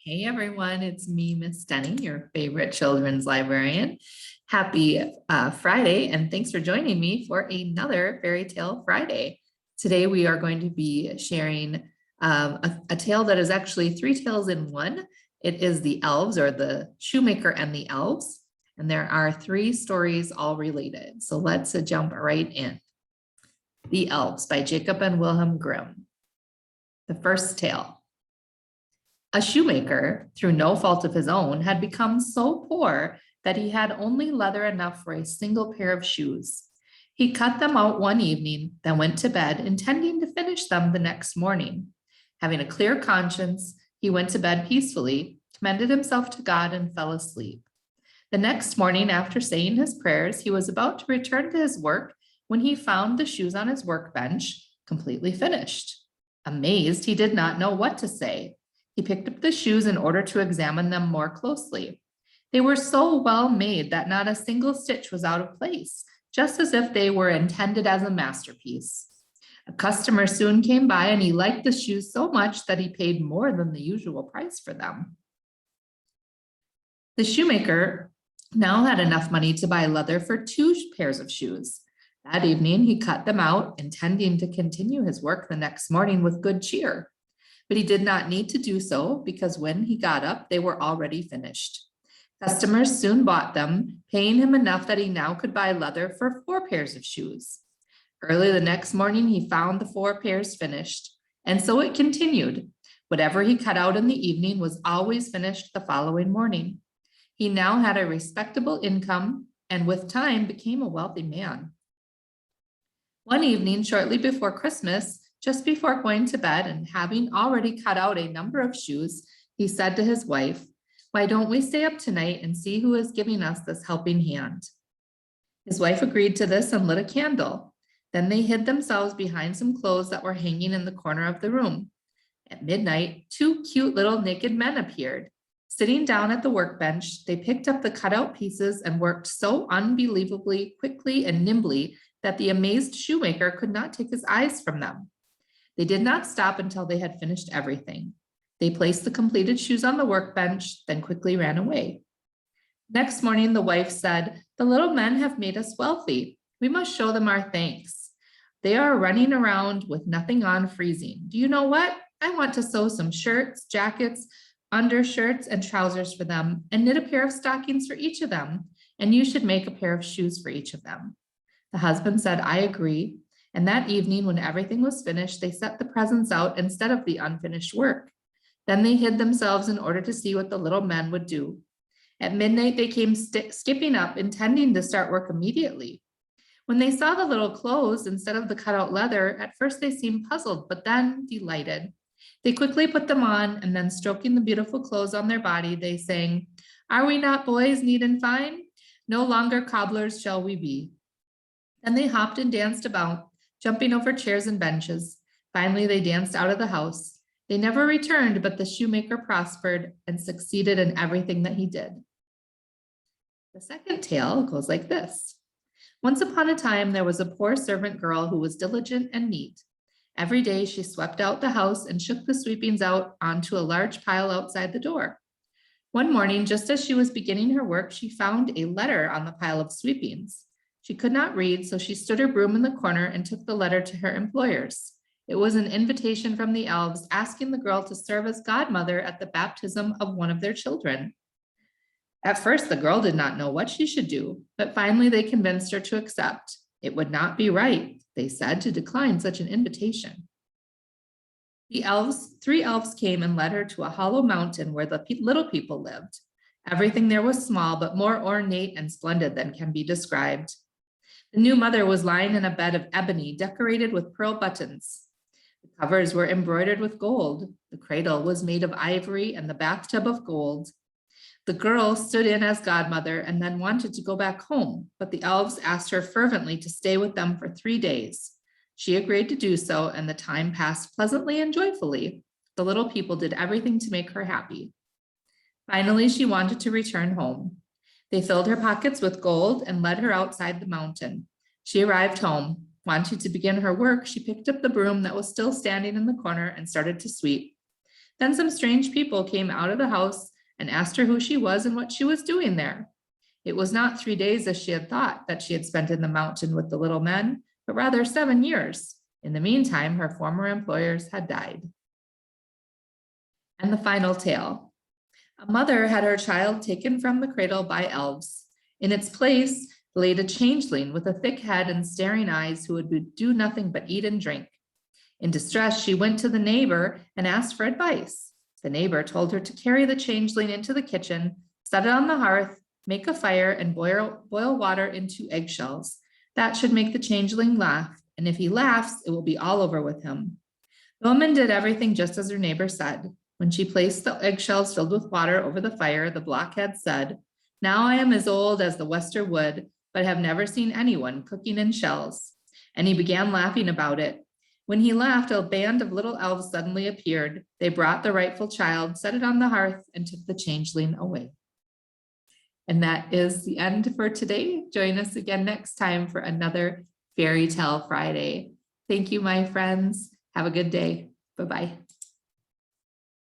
Hey everyone, it's me, Miss Denny, your favorite children's librarian. Happy Friday, and thanks for joining me for another Fairy Tale Friday. Today we are going to be sharing a tale that is actually three tales in one. It is the Elves, or the Shoemaker and the Elves, and there are three stories all related. So let's jump right in. The Elves by Jacob and Wilhelm Grimm. The first tale. A shoemaker, through no fault of his own, had become so poor that he had only leather enough for a single pair of shoes. He cut them out one evening, then went to bed, intending to finish them the next morning. Having a clear conscience, he went to bed peacefully, commended himself to God, and fell asleep. The next morning, after saying his prayers, he was about to return to his work when he found the shoes on his workbench completely finished. Amazed, he did not know what to say. He picked up the shoes in order to examine them more closely. They were so well made that not a single stitch was out of place, just as if they were intended as a masterpiece. A customer soon came by, and he liked the shoes so much that he paid more than the usual price for them. The shoemaker now had enough money to buy leather for 2 pairs of shoes. That evening, he cut them out, intending to continue his work the next morning with good cheer. But he did not need to do so because when he got up, they were already finished. Customers soon bought them, paying him enough that he now could buy leather for 4 pairs of shoes. Early the next morning, he found the 4 pairs finished, and so it continued. Whatever he cut out in the evening was always finished the following morning. He now had a respectable income and with time became a wealthy man. One evening, shortly before Christmas, just before going to bed and having already cut out a number of shoes, he said to his wife, "Why don't we stay up tonight and see who is giving us this helping hand?" His wife agreed to this and lit a candle. Then they hid themselves behind some clothes that were hanging in the corner of the room. At midnight, 2 cute little naked men appeared. Sitting down at the workbench, they picked up the cutout pieces and worked so unbelievably quickly and nimbly that the amazed shoemaker could not take his eyes from them. They did not stop until they had finished everything. They placed the completed shoes on the workbench, then quickly ran away. Next morning, the wife said, "The little men have made us wealthy. We must show them our thanks. They are running around with nothing on, freezing. Do you know what? I want to sew some shirts, jackets, undershirts, and trousers for them, and knit a pair of stockings for each of them, and you should make a pair of shoes for each of them." The husband said, "I agree." And that evening, when everything was finished, they set the presents out instead of the unfinished work. Then they hid themselves in order to see what the little men would do. At midnight, they came skipping up, intending to start work immediately. When they saw the little clothes instead of the cutout leather, at first they seemed puzzled, but then delighted. They quickly put them on, and then stroking the beautiful clothes on their body, they sang, "Are we not boys neat and fine? No longer cobblers shall we be." Then they hopped and danced about, jumping over chairs and benches. Finally, they danced out of the house. They never returned, but the shoemaker prospered and succeeded in everything that he did. The second tale goes like this. Once upon a time, there was a poor servant girl who was diligent and neat. Every day, she swept out the house and shook the sweepings out onto a large pile outside the door. One morning, just as she was beginning her work, she found a letter on the pile of sweepings. She could not read, so she stood her broom in the corner and took the letter to her employers. It was an invitation from the elves asking the girl to serve as godmother at the baptism of one of their children. At first, the girl did not know what she should do, but finally they convinced her to accept. It would not be right, they said, to decline such an invitation. The 3 elves came and led her to a hollow mountain where the little people lived. Everything there was small, but more ornate and splendid than can be described. The new mother was lying in a bed of ebony decorated with pearl buttons. The covers were embroidered with gold. The cradle was made of ivory and the bathtub of gold. The girl stood in as godmother and then wanted to go back home, but the elves asked her fervently to stay with them for 3 days. She agreed to do so, and the time passed pleasantly and joyfully. The little people did everything to make her happy. Finally, she wanted to return home. They filled her pockets with gold and led her outside the mountain. She arrived home. Wanting to begin her work, she picked up the broom that was still standing in the corner and started to sweep. Then some strange people came out of the house and asked her who she was and what she was doing there. It was not 3 days as she had thought that she had spent in the mountain with the little men, but rather 7 years. In the meantime, her former employers had died. And the final tale. A mother had her child taken from the cradle by elves. In its place laid a changeling with a thick head and staring eyes who would do nothing but eat and drink. In distress, she went to the neighbor and asked for advice. The neighbor told her to carry the changeling into the kitchen, set it on the hearth, make a fire, and boil water into eggshells. That should make the changeling laugh, and if he laughs, it will be all over with him. The woman did everything just as her neighbor said. When she placed the eggshells filled with water over the fire, the blockhead said, "Now I am as old as the Wester wood, but have never seen anyone cooking in shells." And he began laughing about it. When he laughed, a band of little elves suddenly appeared. They brought the rightful child, set it on the hearth, and took the changeling away. And that is the end for today. Join us again next time for another Fairy Tale Friday. Thank you, my friends. Have a good day. Bye-bye.